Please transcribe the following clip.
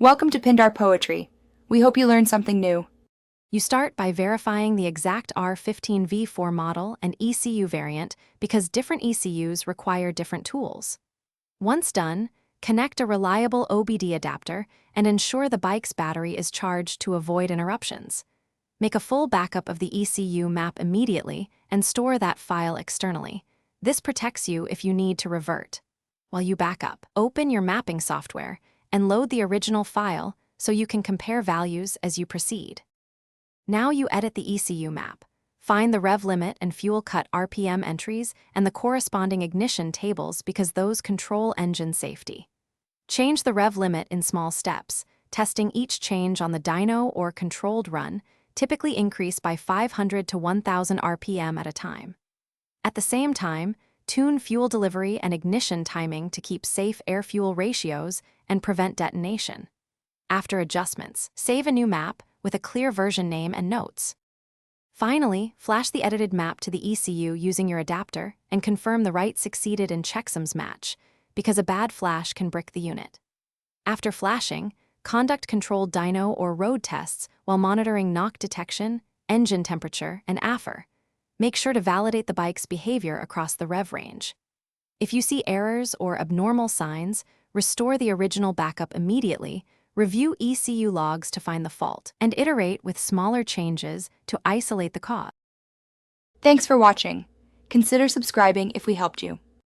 Welcome to Pindar Poetry. We hope you learned something new. You start by verifying the exact R15 V4 model and ECU variant because different ECUs require different tools. Once done, connect a reliable OBD adapter and ensure the bike's battery is charged to avoid interruptions. Make a full backup of the ECU map immediately and store that file externally. This protects you if you need to revert. While you back up, open your mapping software and load the original file so you can compare values as you proceed. Now you edit the ECU map. Find the rev limit and fuel cut RPM entries and the corresponding ignition tables because those control engine safety. Change the rev limit in small steps, testing each change on the dyno or controlled run, typically increase by 500 to 1000 RPM at a time. At the same time, tune fuel delivery and ignition timing to keep safe air-fuel ratios and prevent detonation. After adjustments, save a new map with a clear version name and notes. Finally, flash the edited map to the ECU using your adapter and confirm the write succeeded and checksums match, because a bad flash can brick the unit. After flashing, conduct controlled dyno or road tests while monitoring knock detection, engine temperature, and AFR. Make sure to validate the bike's behavior across the rev range. If you see errors or abnormal signs, restore the original backup immediately, review ECU logs to find the fault, and iterate with smaller changes to isolate the cause. Thanks for watching. Consider subscribing if we helped you.